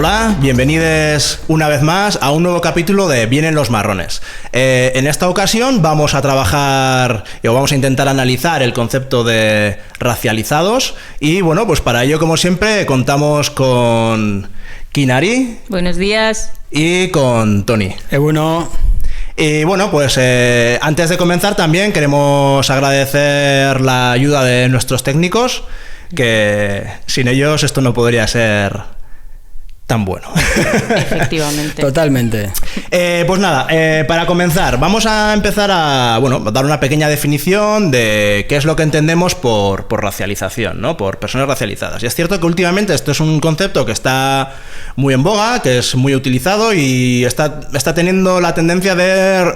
Hola, bienvenidos una vez más a un nuevo capítulo de Vienen los marrones. En esta ocasión vamos a trabajar o vamos a intentar analizar el concepto de racializados y bueno, pues para ello, como siempre, contamos con Kinari. Buenos días. Y con Tony. Bueno. Y bueno, pues antes de comenzar también queremos agradecer la ayuda de nuestros técnicos, que sin ellos esto no podría ser tan bueno. Efectivamente. Totalmente. Pues nada, para comenzar, vamos a empezar a dar una pequeña definición de qué es lo que entendemos por racialización, ¿no? Por personas racializadas. Y es cierto que últimamente esto es un concepto que está muy en boga, que es muy utilizado y está teniendo la tendencia de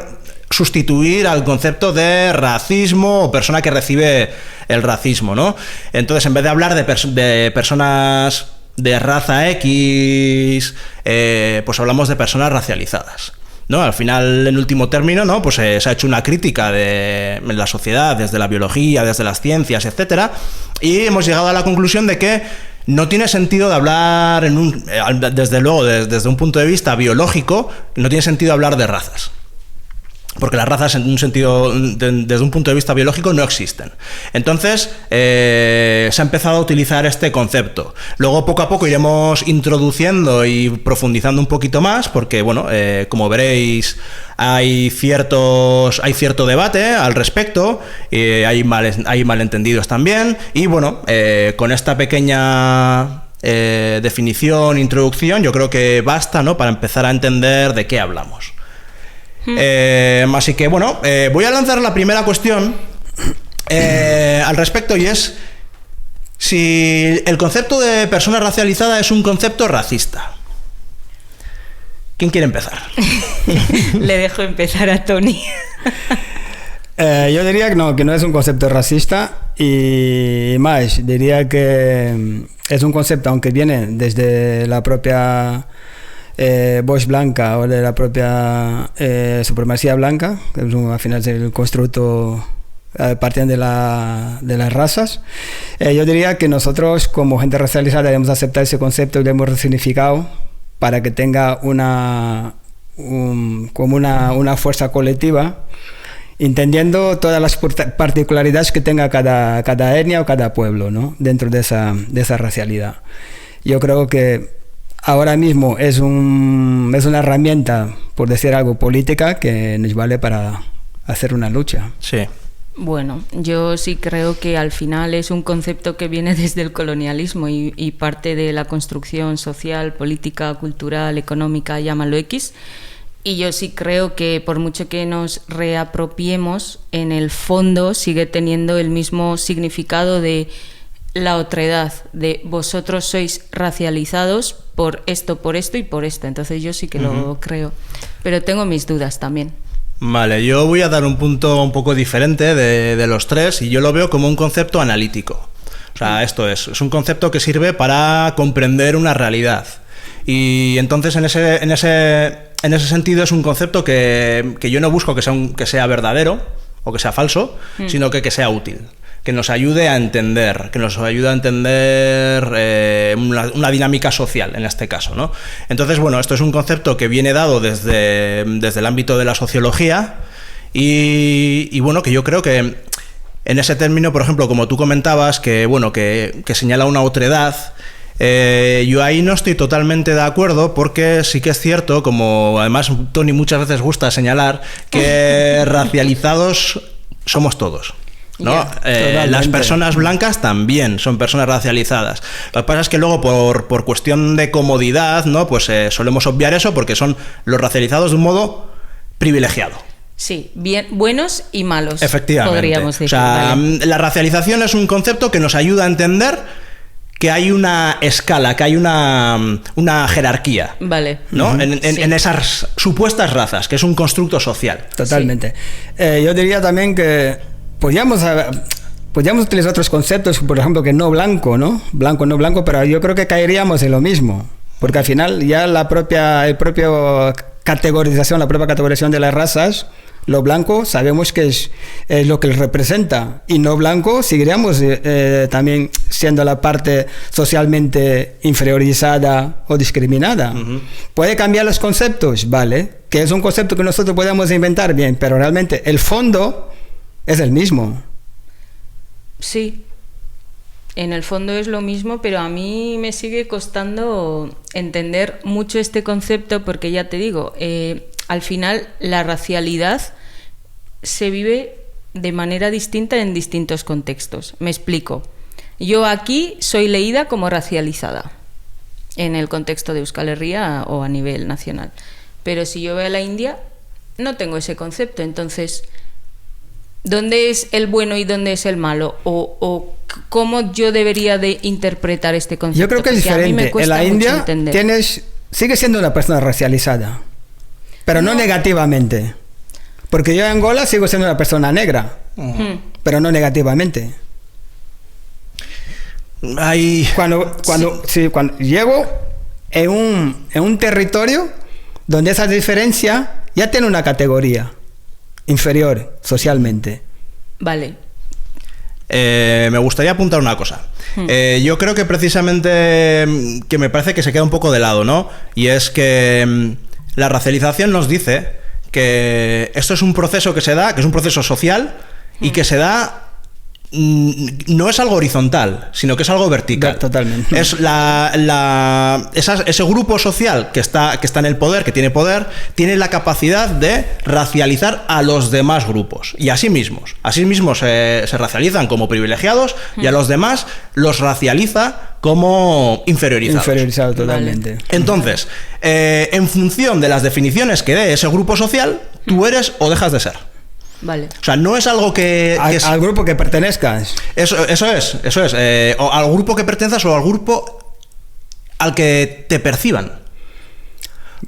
sustituir al concepto de racismo o persona que recibe el racismo, ¿no? Entonces, en vez de hablar de personas de raza X, pues hablamos de personas racializadas, ¿no? Al final, en último término, ¿no? Pues se ha hecho una crítica en la sociedad, desde la biología, desde las ciencias, etcétera, y hemos llegado a la conclusión de que no tiene sentido de hablar, desde luego, desde un punto de vista biológico, no tiene sentido hablar de razas. Porque las razas, en un sentido, desde un punto de vista biológico, no existen. Entonces, se ha empezado a utilizar este concepto. Luego, poco a poco, iremos introduciendo y profundizando un poquito más, porque, bueno, como veréis, hay cierto debate al respecto, hay malentendidos también, y bueno, con esta pequeña definición, introducción, yo creo que basta, ¿no?, para empezar a entender de qué hablamos. Así que bueno, voy a lanzar la primera cuestión al respecto, y es si el concepto de persona racializada es un concepto racista. ¿Quién quiere empezar? Le dejo empezar a Tony. Yo diría que no es un concepto racista, y más, diría que es un concepto, aunque viene desde la propia voz blanca o de la propia supremacía blanca, que es al final el constructo partiendo de las razas. Yo diría que nosotros, como gente racializada, debemos aceptar ese concepto y lo hemos resignificado para que tenga una fuerza colectiva, entendiendo todas las particularidades que tenga cada etnia o cada pueblo, ¿no?, dentro de esa racialidad. Yo creo que ahora mismo es una herramienta, por decir algo, política que nos vale para hacer una lucha. Sí. Bueno, yo sí creo que al final es un concepto que viene desde el colonialismo y parte de la construcción social, política, cultural, económica, llámalo X. Y yo sí creo que por mucho que nos reapropiemos, en el fondo sigue teniendo el mismo significado de la otredad, de vosotros sois racializados por esto y por esto. Entonces yo sí que lo creo, pero tengo mis dudas también. Vale, yo voy a dar un punto un poco diferente de los tres, y yo lo veo como un concepto analítico. O sea, esto es un concepto que sirve para comprender una realidad. Y entonces en ese sentido es un concepto que yo no busco que sea verdadero o que sea falso, sino que sea útil, que nos ayude a entender, una dinámica social, en este caso, ¿no? Entonces, bueno, esto es un concepto que viene dado desde el ámbito de la sociología y bueno, que yo creo que en ese término, por ejemplo, como tú comentabas, que señala una otredad, yo ahí no estoy totalmente de acuerdo, porque sí que es cierto, como además Tony muchas veces gusta señalar, que racializados somos todos, ¿no? Las personas blancas también son personas racializadas. Lo que pasa es que luego por cuestión de comodidad, ¿no?, pues solemos obviar eso, porque son los racializados de un modo privilegiado. Sí, bien, buenos y malos. Efectivamente. Podríamos decir. O sea, vale. La racialización es un concepto que nos ayuda a entender que hay una escala, que hay una jerarquía, vale, ¿no? En esas supuestas razas, que es un constructo social. Totalmente. Sí. Yo diría también que podríamos utilizar otros conceptos, por ejemplo, que no blanco, ¿no? Blanco, no blanco, pero yo creo que caeríamos en lo mismo, porque al final ya la propia categorización de las razas Lo blanco sabemos que es lo que representa, y no blanco seguiríamos también siendo la parte socialmente inferiorizada o discriminada. Puede cambiar los conceptos, ¿vale? Que es un concepto que nosotros podemos inventar bien, pero realmente el fondo es el mismo. Sí, en el fondo es lo mismo, pero a mí me sigue costando entender mucho este concepto porque ya te digo, al final la racialidad se vive de manera distinta en distintos contextos. Me explico. Yo aquí soy leída como racializada en el contexto de Euskal Herria o a nivel nacional. Pero si yo voy a la India, no tengo ese concepto. Entonces, ¿dónde es el bueno y dónde es el malo? O ¿cómo yo debería de interpretar este concepto? Yo creo que es diferente. En la India sigue siendo una persona racializada, pero no negativamente. Porque yo en Angola sigo siendo una persona negra, pero no negativamente. Cuando llego en un territorio donde esa diferencia ya tiene una categoría inferior socialmente. Vale. Me gustaría apuntar una cosa. Yo creo que precisamente que me parece que se queda un poco de lado, ¿no? Y es que la racialización nos dice que esto es un proceso que se da, que es un proceso social y que se da, no es algo horizontal, sino que es algo vertical. Totalmente. Es ese grupo social que está en el poder, que tiene poder, tiene la capacidad de racializar a los demás grupos y a sí mismos. A sí mismos se racializan como privilegiados y a los demás los racializa como inferiorizados. Inferiorizados totalmente. Vale. Entonces, en función de las definiciones que dé ese grupo social, tú eres o dejas de ser. Vale. O sea, no es algo que al grupo que pertenezcas. Eso es. O al grupo que pertenezcas o al grupo al que te perciban.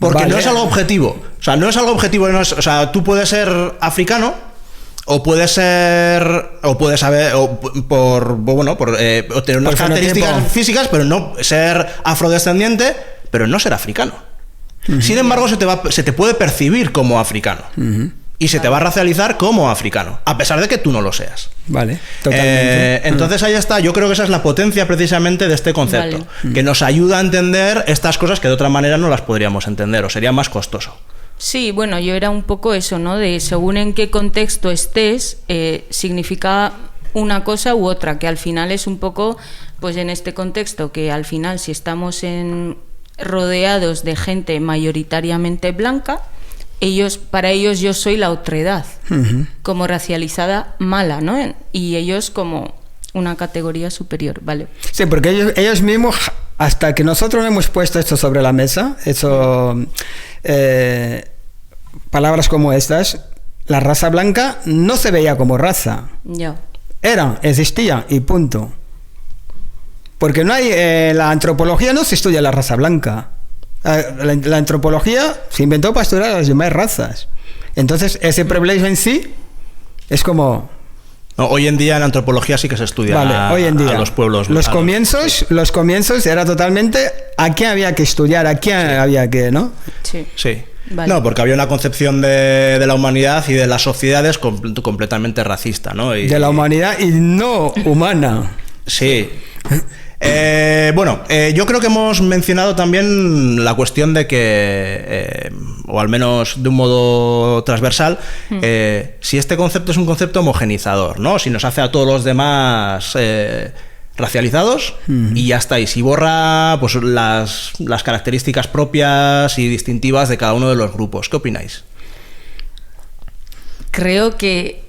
Porque no es algo objetivo. O sea, no es algo objetivo. O sea, tú puedes ser africano o puedes ser tener unas características físicas, pero no ser afrodescendiente, pero no ser africano. Sin embargo, se te puede percibir como africano. Y se te va a racializar como africano, a pesar de que tú no lo seas. Vale, totalmente. Entonces ahí está, yo creo que esa es la potencia precisamente de este concepto, que nos ayuda a entender estas cosas que de otra manera no las podríamos entender o sería más costoso. Sí, bueno, yo era un poco eso, ¿no? De según en qué contexto estés, significa una cosa u otra, que al final es un poco, pues en este contexto, que al final si estamos rodeados de gente mayoritariamente blanca, para ellos yo soy la otredad, como racializada mala, ¿no? Y ellos como una categoría superior, ¿vale? Sí, porque ellos mismos, hasta que nosotros hemos puesto esto sobre la mesa, palabras como estas, la raza blanca no se veía como raza. Ya. Existía y punto. Porque no hay, la antropología no se estudia la raza blanca. La antropología se inventó para estudiar las demás razas. Entonces, ese privilegio en sí es como... No, hoy en día en antropología sí que se estudia hoy en día, a los pueblos. Los comienzos era totalmente a quién había que estudiar, a quién había que, ¿no? Sí. Vale. No, porque había una concepción de la humanidad y de las sociedades completamente racista, ¿no? De la humanidad y no humana. Sí. Yo creo que hemos mencionado también la cuestión de que, o al menos de un modo transversal, si este concepto es un concepto homogenizador, ¿no? Si nos hace a todos los demás racializados y ya está. Y si borra pues las características propias y distintivas de cada uno de los grupos. ¿Qué opináis? Creo que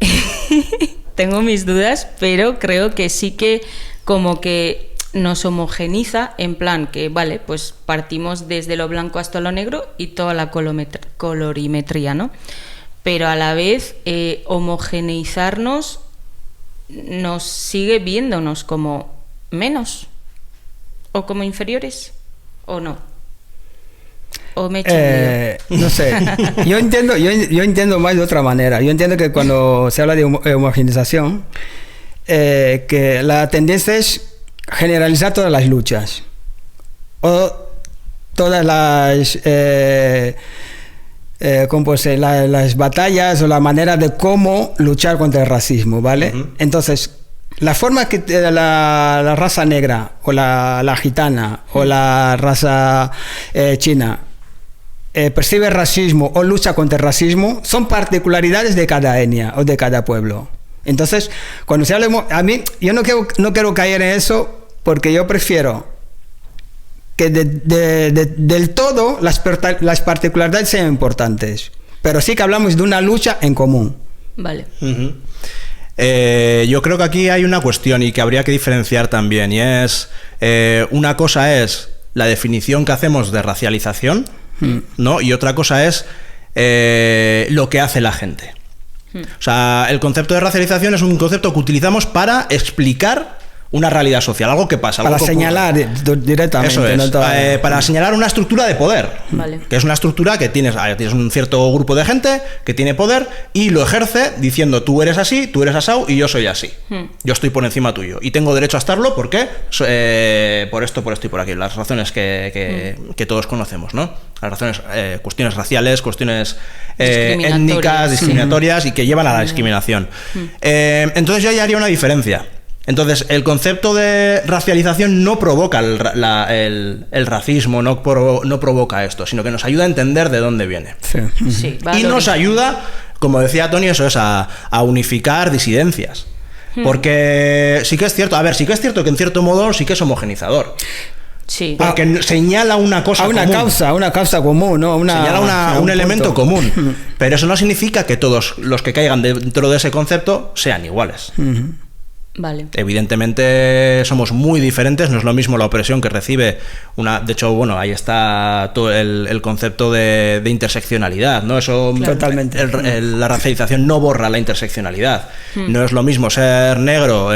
tengo mis dudas, pero creo que sí que como que nos homogeniza en plan que, vale, pues partimos desde lo blanco hasta lo negro y toda la colorimetría, ¿no? Pero a la vez homogeneizarnos nos sigue viéndonos como menos o como inferiores o no. ¿O me he hecho no sé, yo entiendo más de otra manera. Yo entiendo que cuando se habla de homogenización, que la tendencia es generalizar todas las luchas o todas las las batallas o la manera de cómo luchar contra el racismo, ¿vale? Entonces, la forma que la raza negra o la gitana o la raza china percibe racismo o lucha contra el racismo son particularidades de cada etnia o de cada pueblo. Entonces, cuando se habla, a mí, yo no quiero caer en eso, porque yo prefiero que del todo las particularidades sean importantes, pero sí que hablamos de una lucha en común. Vale. Yo creo que aquí hay una cuestión y que habría que diferenciar también, y es, una cosa es la definición que hacemos de racialización, ¿no? Y otra cosa es lo que hace la gente. O sea, el concepto de racialización es un concepto que utilizamos para explicar una realidad social, algo que pasa. Para señalar directamente. Eso es, para señalar una estructura de poder, que es una estructura que tienes un cierto grupo de gente que tiene poder y lo ejerce diciendo tú eres así, tú eres asau y yo soy así. Yo estoy por encima tuyo y tengo derecho a estarlo porque por esto y por aquí. Las razones que todos conocemos, ¿no? Las razones, cuestiones raciales, cuestiones étnicas, discriminatorias y que llevan a la discriminación. Entonces yo ahí haría una diferencia. Entonces, el concepto de racialización no provoca el racismo, no provoca esto, sino que nos ayuda a entender de dónde viene. Sí, y nos ayuda, como decía Tony, eso es a unificar disidencias. Porque sí que es cierto, que en cierto modo sí que es homogenizador. Sí. Porque señala una cosa común. Una causa común, ¿no? Señala un elemento común. Pero eso no significa que todos los que caigan dentro de ese concepto sean iguales. Vale. Evidentemente somos muy diferentes, no es lo mismo la opresión que recibe de hecho, bueno, ahí está todo el concepto de interseccionalidad, ¿no? Eso, claro. Totalmente. La racialización no borra la interseccionalidad. No es lo mismo ser negro,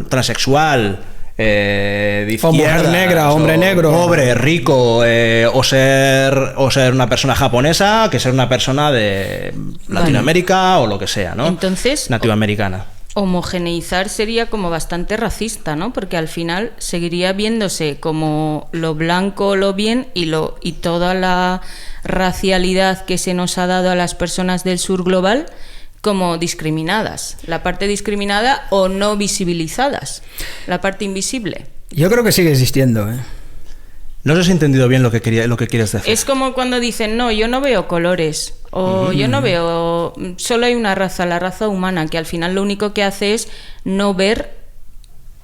transexual, de izquierda, mujer negra, hombre negro, pobre, rico, o ser una persona japonesa que ser una persona de Latinoamérica o lo que sea, ¿no? Entonces, nativoamericana. Homogeneizar sería como bastante racista, ¿no? Porque al final seguiría viéndose como lo blanco, lo bien y toda la racialidad que se nos ha dado a las personas del sur global como discriminadas, la parte discriminada o no visibilizadas, la parte invisible. Yo creo que sigue existiendo, ¿eh? No os he entendido bien lo que quieres decir. Es como cuando dicen, no, yo no veo colores, o yo no veo, solo hay una raza, la raza humana, que al final lo único que hace es no ver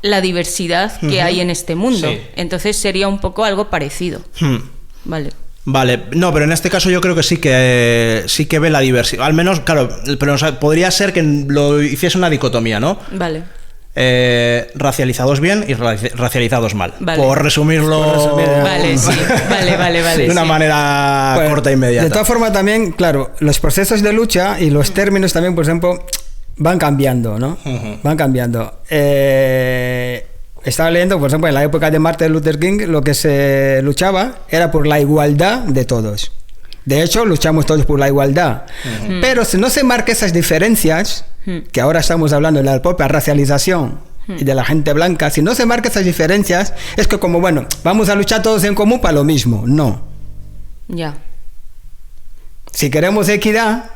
la diversidad que hay en este mundo. Sí. Entonces sería un poco algo parecido. Vale, no, pero en este caso yo creo que sí que ve la diversidad. Al menos, claro, pero podría ser que lo hiciese una dicotomía, ¿no? Vale. Racializados bien y racializados mal. Vale. Por resumirlo. Vale, sí. Vale. De una manera corta e inmediata. De todas formas, también, claro, los procesos de lucha y los términos también, por ejemplo, van cambiando, ¿no? Van cambiando. Estaba leyendo, por ejemplo, en la época de Martin Luther King, lo que se luchaba era por la igualdad de todos. De hecho, luchamos todos por la igualdad. Pero si no se marcan esas diferencias, que ahora estamos hablando de la propia racialización y de la gente blanca, si no se marcan esas diferencias, es que como, bueno, vamos a luchar todos en común para lo mismo. No. Ya. Si queremos equidad,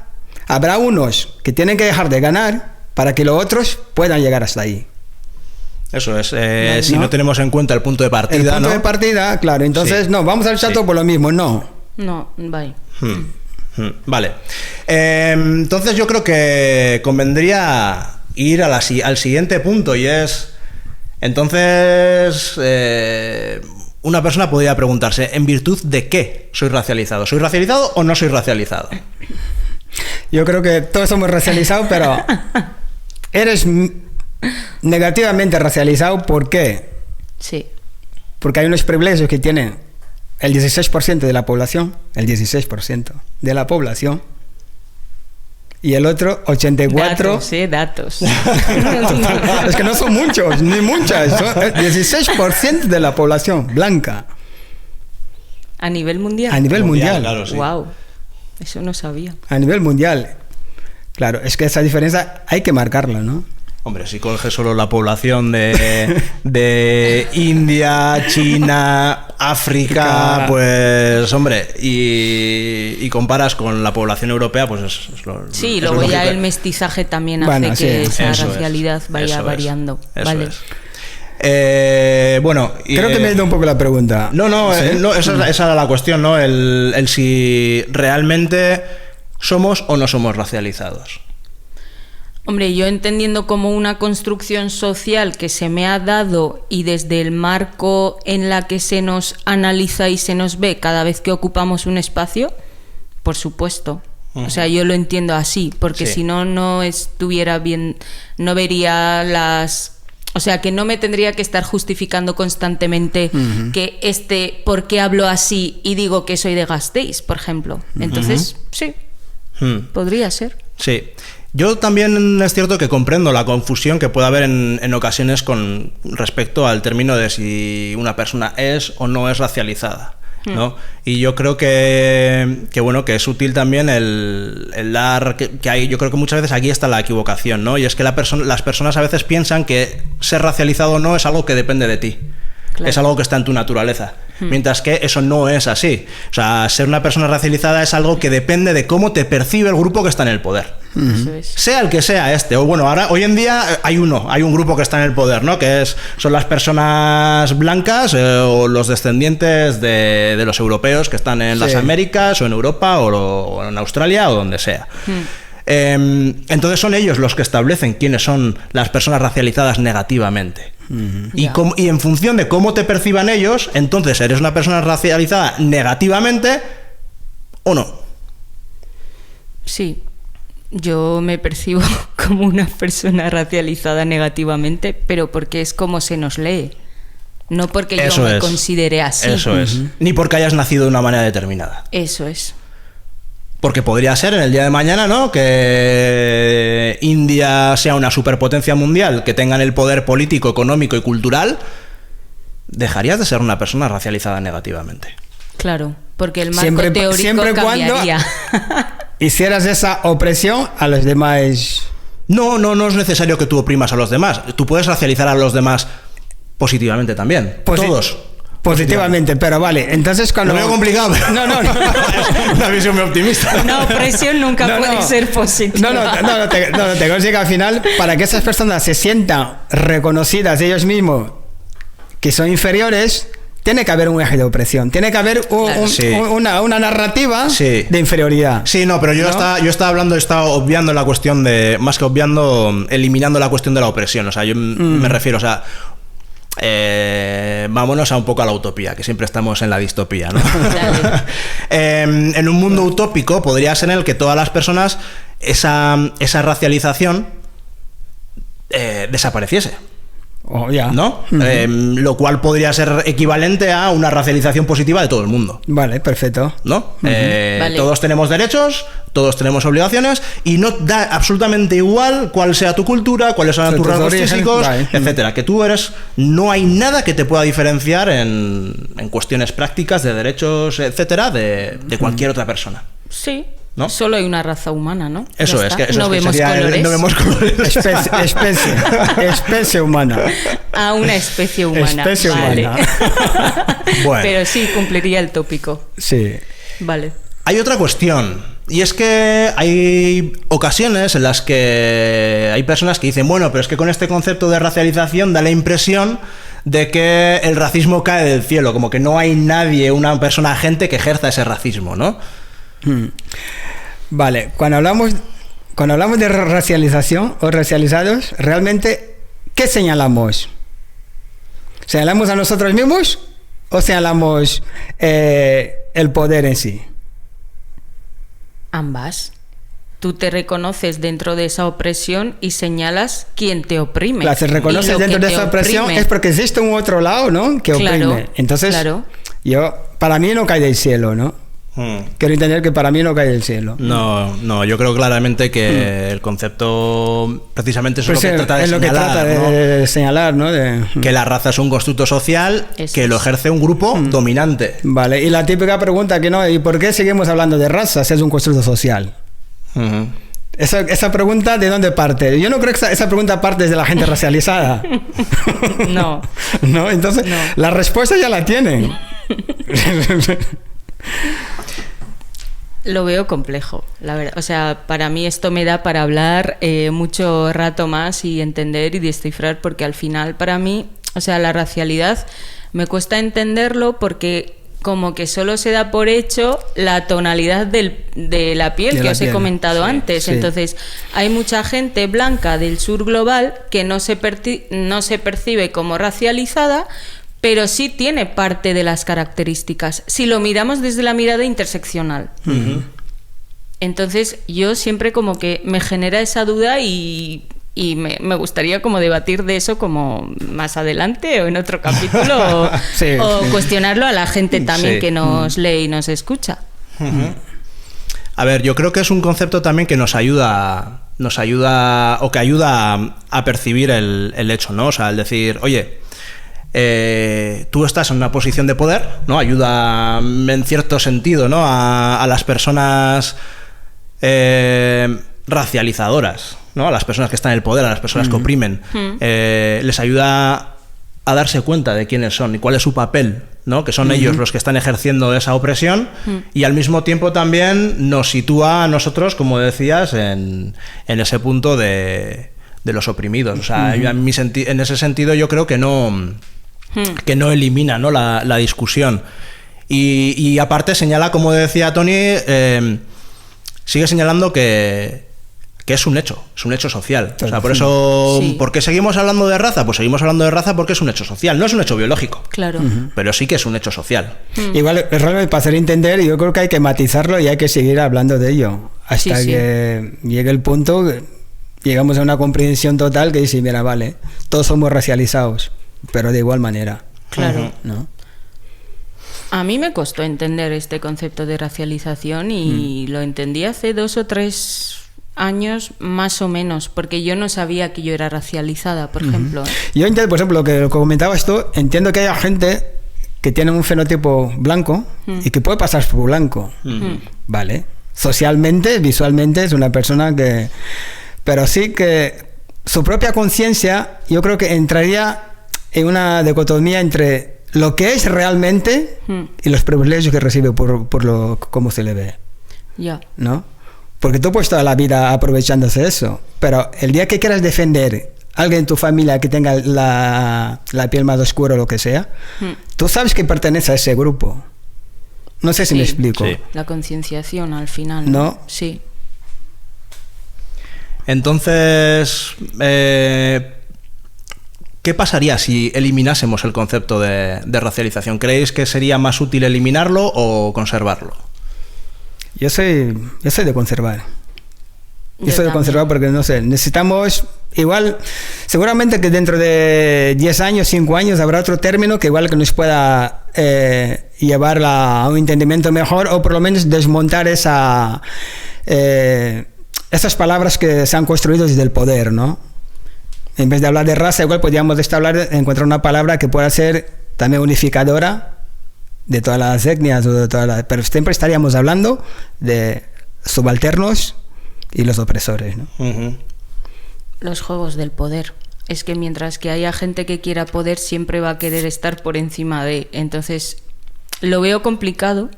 habrá unos que tienen que dejar de ganar para que los otros puedan llegar hasta ahí. Eso es, si no tenemos en cuenta el punto de partida, el punto de partida, claro, entonces, no, vamos a luchar todos por lo mismo, no. No, vale. Vale. Entonces yo creo que convendría ir al siguiente punto, y es, entonces, una persona podría preguntarse, ¿en virtud de qué soy racializado? ¿Soy racializado o no soy racializado? Yo creo que todos somos racializados, pero eres negativamente racializado. ¿Por qué? Sí. Porque hay unos privilegios que tienen el 16% de la población, el 16% de la población, y el otro 84%. Datos. Es que no son muchos, ni muchas, son el 16% de la población blanca. ¿A nivel mundial? A nivel mundial. Claro, sí. Wow, eso no sabía. A nivel mundial. Claro, es que esa diferencia hay que marcarla, ¿no? Hombre, si coges solo la población de India, China, África, pues hombre, y comparas con la población europea, pues es lo... Sí, es luego lo ya que... el mestizaje también hace que esa racialidad vaya variando. Vale. Bueno, creo que me he ido un poco la pregunta. No, ¿sí? Esa era la cuestión, ¿no? El si realmente somos o no somos racializados. Hombre, yo entendiendo como una construcción social que se me ha dado y desde el marco en la que se nos analiza y se nos ve cada vez que ocupamos un espacio, por supuesto. O sea, yo lo entiendo así, porque si no, no estuviera bien, no vería las... O sea, que no me tendría que estar justificando constantemente que ¿por qué hablo así y digo que soy de Gasteiz, por ejemplo? Entonces, sí, podría ser. Sí. Yo también es cierto que comprendo la confusión que puede haber en ocasiones con respecto al término de si una persona es o no es racializada, ¿no? Y yo creo que bueno, que es útil también el dar que hay, yo creo que muchas veces aquí está la equivocación, ¿no? Y es que las personas a veces piensan que ser racializado o no es algo que depende de ti. Claro. Es algo que está en tu naturaleza, mientras que eso no es así. O sea, ser una persona racializada es algo que depende de cómo te percibe el grupo que está en el poder. Eso es. Sea el que sea este, o bueno, hoy en día hay un grupo que está en el poder, ¿no? Que son las personas blancas o los descendientes de los europeos que están en las Américas o en Europa o en Australia o donde sea. Entonces son ellos los que establecen quiénes son las personas racializadas negativamente. Y en función de cómo te perciban ellos, entonces eres una persona racializada negativamente o no. Sí, yo me percibo como una persona racializada negativamente, pero porque es como se nos lee, no porque yo me considere así. Eso es. Ni porque hayas nacido de una manera determinada. Eso es. Porque podría ser en el día de mañana, ¿no?, que India sea una superpotencia mundial, que tengan el poder político, económico y cultural, dejarías de ser una persona racializada negativamente. Claro, porque el marco teórico cambiaría. Cuando hicieras esa opresión a los demás. No es necesario que tú oprimas a los demás. Tú puedes racializar a los demás positivamente también. Todos. Positivamente, pero vale, entonces cuando... Lo veo complicado. No. Una visión muy optimista. No, opresión nunca puede ser positiva. No te consigo al final, para que esas personas se sientan reconocidas ellos mismos que son inferiores, tiene que haber un eje de opresión, tiene que haber una narrativa de inferioridad. Sí, no, pero yo estaba obviando la cuestión de, más que obviando, eliminando la cuestión de la opresión. O sea, yo me refiero, o sea, vámonos a un poco a la utopía, que siempre estamos en la distopía, ¿no? En un mundo utópico podría ser en el que todas las personas esa racialización desapareciese. ¿No? Lo cual podría ser equivalente a una racialización positiva de todo el mundo. Vale, perfecto. ¿No? Vale. Todos tenemos derechos, todos tenemos obligaciones y no da absolutamente igual cuál sea tu cultura, cuáles son tus rasgos físicos, etcétera. Que tú no hay nada que te pueda diferenciar en cuestiones prácticas de derechos, etcétera, de cualquier otra persona. Sí. ¿No? Solo hay una raza humana, ¿no? Eso es, que no vemos colores. No vemos colores. Especie humana. A una especie humana. Especie humana. Bueno. Pero sí, cumpliría el tópico. Sí. Vale. Hay otra cuestión, y es que hay ocasiones en las que hay personas que dicen, bueno, pero es que con este concepto de racialización da la impresión de que el racismo cae del cielo, como que no hay nadie, una persona agente que ejerza ese racismo, ¿no? Vale, cuando hablamos de racialización o racializados, realmente, ¿qué señalamos? ¿Señalamos a nosotros mismos o señalamos el poder en sí? Ambas. Tú te reconoces dentro de esa opresión y señalas quién te oprime. Claro, si reconoces dentro de esa opresión es porque existe un otro lado, ¿no?, que oprime. Entonces, para mí no cae del cielo, ¿no? Quiero entender que para mí no cae del cielo. No, yo creo claramente que el concepto precisamente eso es lo que trata de señalar. Es lo que trata de señalar, ¿no? Que la raza es un constructo social que lo ejerce un grupo dominante. Vale, y la típica pregunta que no, ¿y por qué seguimos hablando de raza si es un constructo social? Esa pregunta, ¿de dónde parte? Yo no creo que esa pregunta parte de la gente racializada. No. Entonces, la respuesta ya la tienen. Lo veo complejo, la verdad. O sea, para mí esto me da para hablar mucho rato más y entender y descifrar, porque al final para mí, o sea, la racialidad me cuesta entenderlo porque como que solo se da por hecho la tonalidad de la piel que os he comentado antes. Sí. Entonces, hay mucha gente blanca del sur global que no se percibe como racializada, pero sí tiene parte de las características, si lo miramos desde la mirada interseccional. Uh-huh. Entonces, yo siempre como que me genera esa duda y me gustaría como debatir de eso como más adelante o en otro capítulo o cuestionarlo a la gente también que nos lee y nos escucha. Uh-huh. A ver, yo creo que es un concepto también que nos ayuda o que ayuda a percibir el hecho, ¿no? O sea, el decir, oye, tú estás en una posición de poder, ¿no? Ayuda en cierto sentido, ¿no? a las personas racializadoras, ¿no? A las personas que están en el poder, a las personas que oprimen, les ayuda a darse cuenta de quiénes son y cuál es su papel, ¿no? Que son ellos los que están ejerciendo esa opresión, y al mismo tiempo también nos sitúa a nosotros, como decías, en ese punto de los oprimidos. O sea, en ese sentido yo creo que no elimina, ¿no? la discusión. Y aparte señala, como decía Tony, sigue señalando que es un hecho social. O sea, por eso, ¿por qué seguimos hablando de raza? Pues seguimos hablando de raza porque es un hecho social. No es un hecho biológico, claro, pero sí que es un hecho social. Igual, realmente para hacer entender, yo creo que hay que matizarlo y hay que seguir hablando de ello hasta que llegue el punto, llegamos a una comprensión total que dice, mira, vale, todos somos racializados, pero de igual manera. Claro. ¿No? A mí me costó entender este concepto de racialización y lo entendí hace 2 o 3 años más o menos, porque yo no sabía que yo era racializada, por ejemplo. Yo entiendo, por ejemplo, lo que comentabas tú, entiendo que haya gente que tiene un fenotipo blanco y que puede pasar por blanco. Vale. Socialmente, visualmente es una persona que... Pero sí que su propia conciencia, yo creo que entraría en una dicotomía entre lo que es realmente y los privilegios que recibe por lo cómo se le ve. Ya. ¿No? Porque tú puedes toda la vida aprovechándose de eso, pero el día que quieras defender a alguien en tu familia que tenga la piel más oscura o lo que sea, tú sabes que pertenece a ese grupo. No sé si me explico. Sí. La concienciación al final. ¿No? Sí. Entonces, ¿qué pasaría si eliminásemos el concepto de racialización? ¿Creéis que sería más útil eliminarlo o conservarlo? Yo soy de conservar. Yo soy de conservar porque, no sé, necesitamos... Igual, seguramente que dentro de 10 años, 5 años, habrá otro término que igual que nos pueda llevar a un entendimiento mejor, o por lo menos desmontar esas palabras que se han construido desde el poder, ¿no? En vez de hablar de raza, igual podríamos encontrar una palabra que pueda ser también unificadora de todas las etnias, pero siempre estaríamos hablando de subalternos y los opresores, ¿no? Los juegos del poder. Es que mientras que haya gente que quiera poder, siempre va a querer estar por encima de... Entonces, lo veo complicado,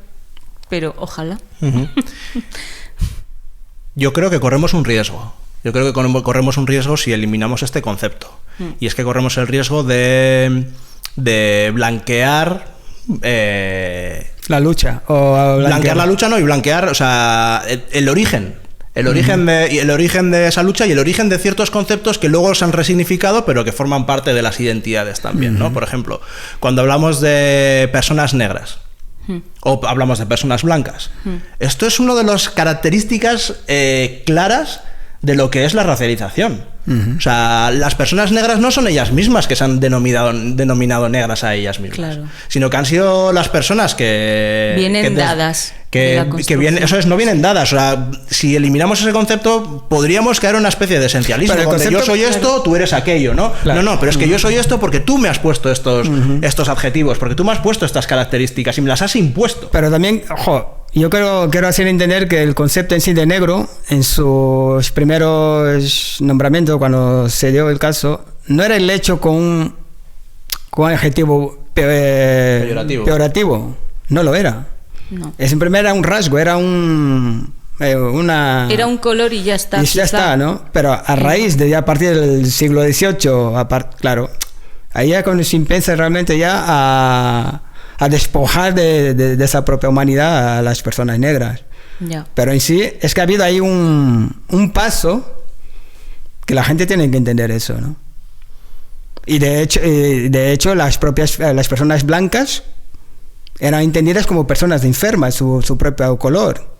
pero ojalá. Yo creo que corremos un riesgo. Yo creo que corremos un riesgo si eliminamos este concepto. Y es que corremos el riesgo de blanquear... la lucha. Blanquear la lucha, no, y blanquear, o sea, el origen de esa lucha y el origen de ciertos conceptos que luego se han resignificado, pero que forman parte de las identidades también, ¿no? Por ejemplo, cuando hablamos de personas negras, o hablamos de personas blancas, esto es una de las características claras de lo que es la racialización. O sea, las personas negras no son ellas mismas que se han denominado negras a ellas mismas, sino que han sido las personas que vienen dadas. Que no vienen dadas. O sea, si eliminamos ese concepto, podríamos caer en una especie de esencialismo, donde yo soy esto, tú eres aquello, ¿no? Claro. No, pero es que yo soy esto porque tú me has puesto estos adjetivos, porque tú me has puesto estas características y me las has impuesto. Pero también, ojo, yo quiero hacer entender que el concepto en sí de negro, en sus primeros nombramientos, cuando se dio el caso, no era el hecho con un adjetivo peyorativo. No lo era. No. Simplemente era un rasgo, era una... Era un color y ya está. Y ya está, ¿no? Pero a raíz de ya a partir del siglo XVIII, claro, ahí ya cuando se empieza realmente ya a despojar de esa propia humanidad a las personas negras. Ya. Pero en sí es que ha habido ahí un paso que la gente tiene que entender eso, ¿no? Y de hecho las personas blancas eran entendidas como personas enfermas, su propio color.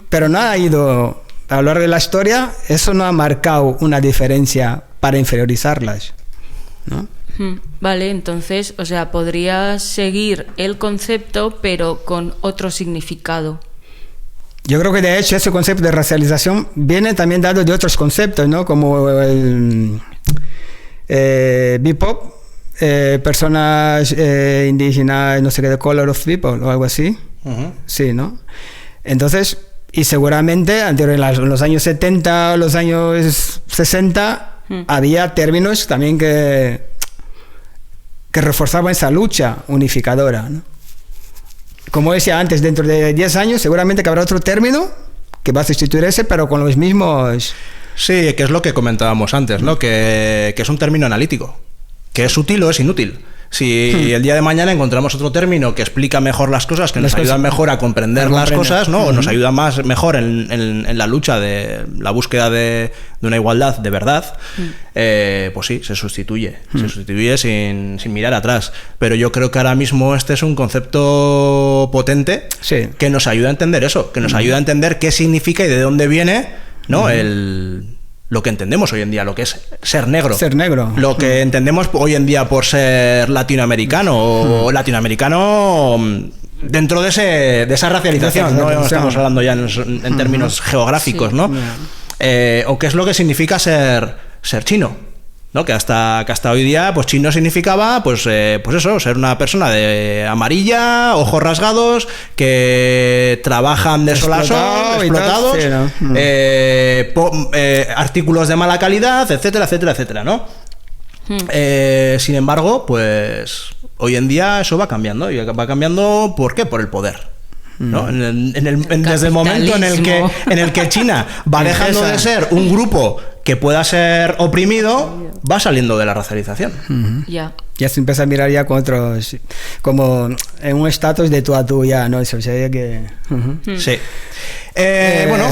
Pero no ha ido, a lo largo de la historia, eso no ha marcado una diferencia para inferiorizarlas, ¿no? Vale, entonces, o sea, podría seguir el concepto, pero con otro significado. Yo creo que de hecho ese concepto de racialización viene también dado de otros conceptos, ¿no? Como el BIPOC, personas indígenas, no sé qué, the color of people o algo así. Sí, ¿no? Entonces, y seguramente en los años 70 o los años 60 había términos también que reforzaban esa lucha unificadora, ¿no? Como decía antes, dentro de 10 años seguramente que habrá otro término que va a sustituir ese, pero con los mismos... Sí, que es lo que comentábamos antes, ¿no? Que es un término analítico, que es útil o es inútil. Si el día de mañana encontramos otro término que explica mejor las cosas, que nos ayuda mejor a comprender las cosas, ¿no? O nos ayuda mejor en la lucha de la búsqueda de una igualdad de verdad, pues sí, se sustituye sin mirar atrás. Pero yo creo que ahora mismo este es un concepto potente que nos ayuda a entender eso, que nos ayuda a entender qué significa y de dónde viene, ¿no? Lo que entendemos hoy en día, lo que es ser negro. Ser negro. Lo que entendemos hoy en día por ser latinoamericano o latinoamericano dentro de esa racialización. No estamos hablando ya en términos geográficos, ¿no? O qué es lo que significa ser chino, ¿no? Que hasta hoy día, pues chino significaba, pues eso, ser una persona de amarilla, ojos rasgados, que trabajan de sol a sol, explotados, artículos de mala calidad, etcétera, etcétera, etcétera, ¿no? Sin embargo, pues hoy en día eso va cambiando. ¿Y va cambiando por qué? Por el poder, ¿no? Desde el momento en el que China va dejando de ser un grupo que pueda ser oprimido, va saliendo de la racialización. Ya se empieza a mirar ya con otros, como en un estatus de tú a tú ya, ¿no? Eso sería que... Sí. Bueno,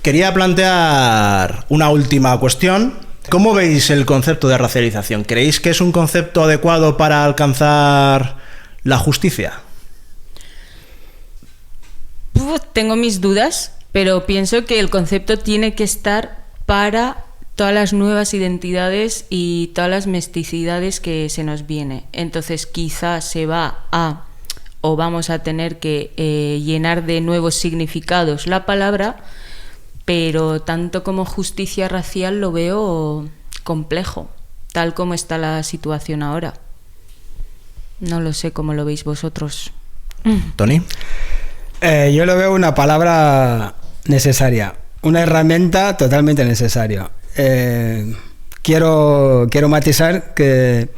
quería plantear una última cuestión. ¿Cómo veis el concepto de racialización? ¿Creéis que es un concepto adecuado para alcanzar la justicia? Tengo mis dudas, pero pienso que el concepto tiene que estar para todas las nuevas identidades y todas las mesticidades que se nos viene. Entonces quizás vamos a tener que llenar de nuevos significados la palabra, pero tanto como justicia racial lo veo complejo, tal como está la situación ahora. No lo sé cómo lo veis vosotros. ¿Tony? Yo lo veo una palabra necesaria, una herramienta totalmente necesaria. Quiero matizar que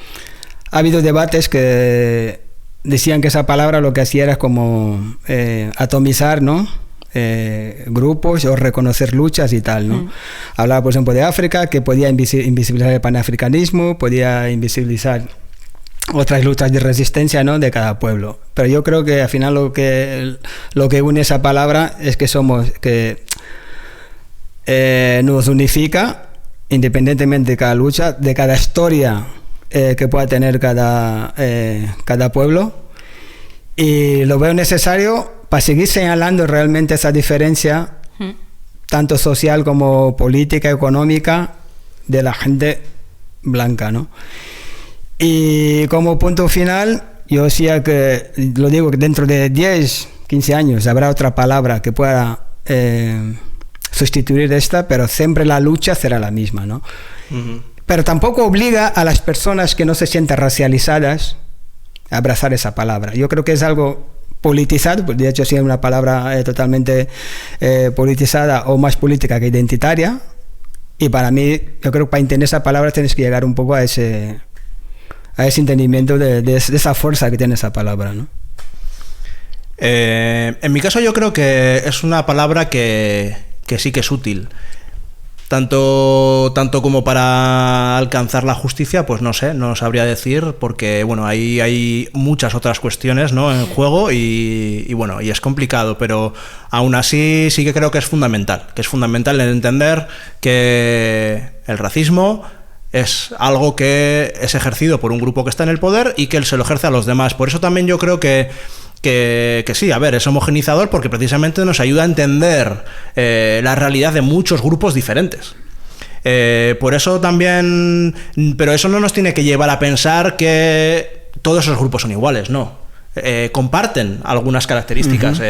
ha habido debates que decían que esa palabra lo que hacía era como atomizar, ¿no? Grupos o reconocer luchas y tal, ¿no? Hablaba, por ejemplo, de África, que podía invisibilizar el panafricanismo, podía invisibilizar otras luchas de resistencia, ¿no? De cada pueblo. Pero yo creo que al final lo que une esa palabra es que nos unifica independientemente de cada lucha, de cada historia que pueda tener cada pueblo, y lo veo necesario para seguir señalando realmente esa diferencia tanto social como política, económica de la gente blanca, ¿no? Y como punto final, yo decía que, lo digo, que dentro de 10, 15 años habrá otra palabra que pueda sustituir esta, pero siempre la lucha será la misma, ¿no? Pero tampoco obliga a las personas que no se sienten racializadas a abrazar esa palabra. Yo creo que es algo politizado, pues de hecho sí es una palabra totalmente politizada o más política que identitaria, y para mí, yo creo que para entender esa palabra tienes que llegar un poco a ese a ese entendimiento de esa fuerza que tiene esa palabra, ¿no? En mi caso yo creo que es una palabra que sí que es útil. Tanto como para alcanzar la justicia, pues no sé, no sabría decir, porque bueno, ahí hay muchas otras cuestiones, ¿no?, en juego y bueno, y es complicado, pero aún así sí que creo que es fundamental el entender que el racismo es algo que es ejercido por un grupo que está en el poder y que él se lo ejerce a los demás. Por eso también yo creo que sí, a ver, es homogeneizador porque precisamente nos ayuda a entender la realidad de muchos grupos diferentes. Por eso también, pero eso no nos tiene que llevar a pensar que todos esos grupos son iguales, no. Comparten algunas características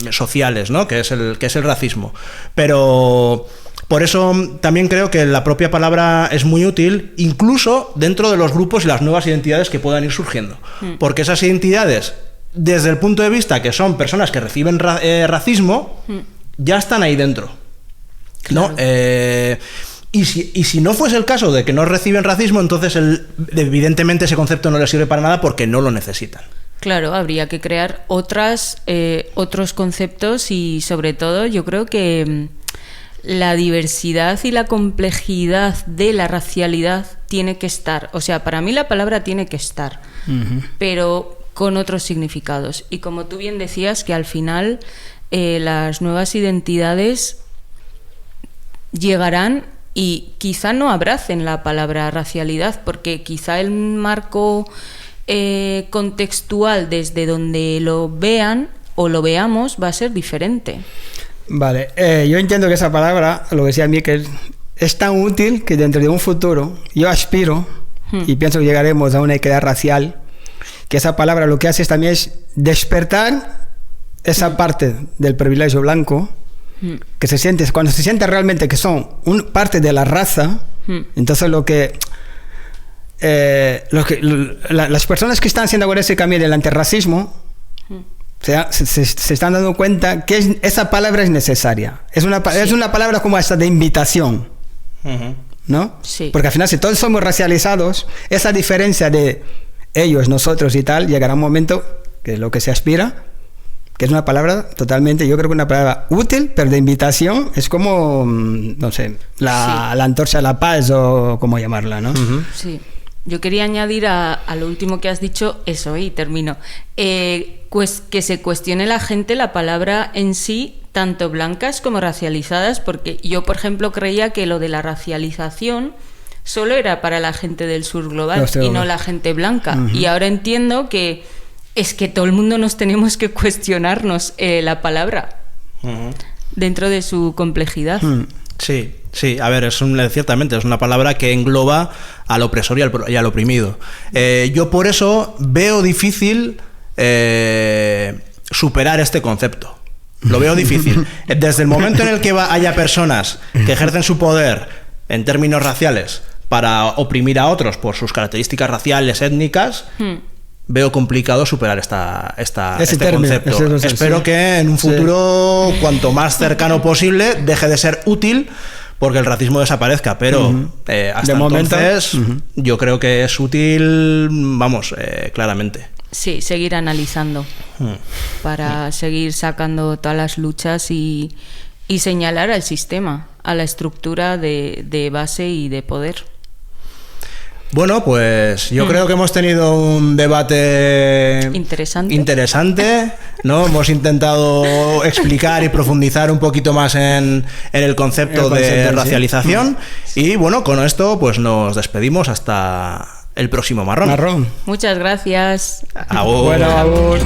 sociales, ¿no?, que es el racismo. Pero por eso también creo que la propia palabra es muy útil, incluso dentro de los grupos y las nuevas identidades que puedan ir surgiendo. Porque esas identidades, desde el punto de vista que son personas que reciben racismo, ya están ahí dentro, ¿no? Claro. Y si no fuese el caso de que no reciben racismo, entonces evidentemente ese concepto no les sirve para nada porque no lo necesitan. Claro, habría que crear otros conceptos y sobre todo yo creo que la diversidad y la complejidad de la racialidad tiene que estar. O sea, para mí la palabra tiene que estar, pero con otros significados. Y como tú bien decías, que al final las nuevas identidades llegarán y quizá no abracen la palabra racialidad, porque quizá el marco contextual desde donde lo vean o lo veamos va a ser diferente. Vale, yo entiendo que esa palabra, lo que decía Miquel, es tan útil que dentro de un futuro yo aspiro y pienso que llegaremos a una equidad racial, que esa palabra lo que hace también es despertar esa parte del privilegio blanco que se siente, cuando se siente realmente que son parte de la raza, entonces las personas que están haciendo ahora ese camino del antirracismo se están dando cuenta que esa palabra es necesaria. Es una palabra como hasta de invitación, ¿no? Sí. Porque al final, si todos somos racializados, esa diferencia de ellos, nosotros y tal, llegará un momento que lo que se aspira, que es una palabra totalmente, yo creo que una palabra útil, pero de invitación, es como, no sé, la antorcha de la paz o cómo llamarla, ¿no? Sí. Yo quería añadir a lo último que has dicho eso, y termino, pues que se cuestione la gente la palabra en sí, tanto blancas como racializadas, porque yo, por ejemplo, creía que lo de la racialización solo era para la gente del sur global y no la gente blanca. Y ahora entiendo que es que todo el mundo nos tenemos que cuestionarnos la palabra dentro de su complejidad. Sí, a ver, ciertamente es una palabra que engloba al opresor y al oprimido. Yo por eso veo difícil superar este concepto. Lo veo difícil. Desde el momento en el que haya personas que ejercen su poder en términos raciales para oprimir a otros por sus características raciales, étnicas, veo complicado superar este concepto. Espero que en un futuro, cuanto más cercano posible, deje de ser útil porque el racismo desaparezca, pero hasta entonces yo creo que es útil, claramente. Sí, seguir analizando para seguir sacando todas las luchas y señalar al sistema, a la estructura de base y de poder. Bueno, pues yo creo que hemos tenido un debate interesante, ¿no? Hemos intentado explicar y profundizar un poquito más en el concepto de racialización. Y bueno, con esto pues nos despedimos hasta el próximo Marrón. Muchas gracias. Agur. Bueno, agur.